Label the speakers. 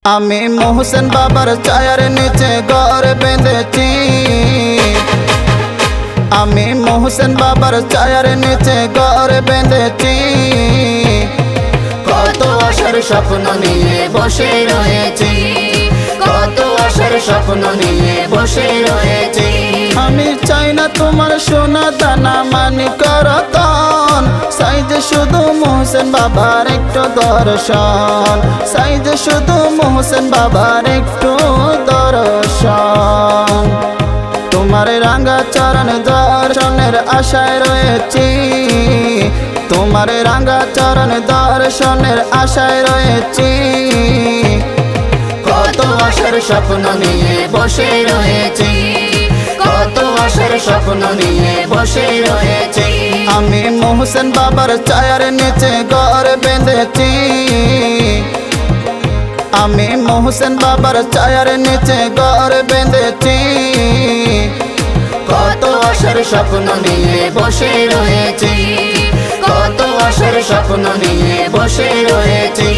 Speaker 1: আমি মোহসেন বাবার ছায়ার নিচে ঘর বেঁধেছি। আমি মোহসেন বাবার ছায়ার নিচে ঘর বেঁধেছি।
Speaker 2: কত আশার স্বপ্ন নিয়ে বসে রয়েছি, কত আশার স্বপ্ন নিয়ে বসে রয়েছি।
Speaker 1: আমি চাই না তোমার সোনা দানা মানিক রতন, চাই যে শুধু মোহসেন বাবার একটু দর্শন, চাই যে শুধু মোহসেন বাবার একটু দর্শন। তোমার রাঙা চরণ দর্শনের আশায় রয়েছি, তোমার রাঙা চরণ দর্শনের আশায় রয়েছি।
Speaker 2: কত আশার স্বপ্ন নিয়ে বসে রয়েছি, কত আশার স্বপ্ন নিয়ে বসে রয়েছি।
Speaker 1: আমি মোহসেন বাবার ছায়ার নিচে ঘর বেঁধেছি। আমি মোহসেন বাবার ছায়ার নিচে ঘর বেঁধেছি।
Speaker 2: কত আশার স্বপ্ন নিয়ে বসে রয়েছি, কত আশার স্বপ্ন নিয়ে বসে রয়েছি।